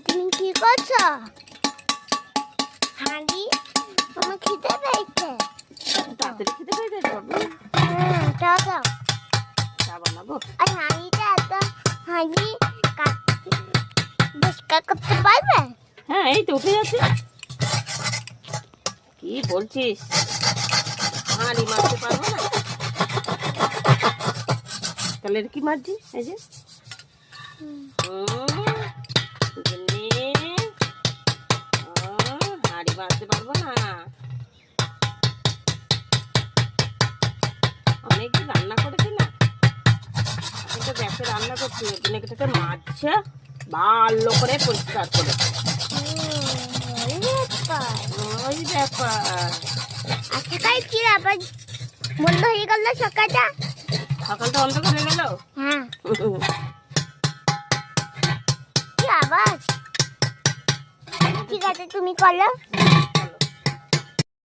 তুমি কি করছো? হাঁড়ি আমার খিদে পেয়েছে। তাড়াতাড়ি খেতে পেয়ে যাবে। দাও দাও। চা বানাবো। আর হাঁড়িটা এত হাঁড়ি পরিষ্কার করতে পারবে? হ্যাঁ, এই তো উঠে যাচ্ছে। কি বলছিস? হাঁড়ি মারতে পারবো না? তাহলে কি মারছি? এই যে হাঁড়ি মারতে পারবো না। অনেকদিন রান্না করেছি না, এখন তো গ্যাসে রান্না করছি, ওই জন্য এটাকে মারছে ভালো করে পরিষ্কার করে। ওই ব্যাপার। আজকাল কি আবার বন্ধ হয়ে গেল সকালটা? সকালটা অন্ধকার হয়ে গেল। হ্যাঁ, কি আবার? ঠিক আছে, তুমি করো।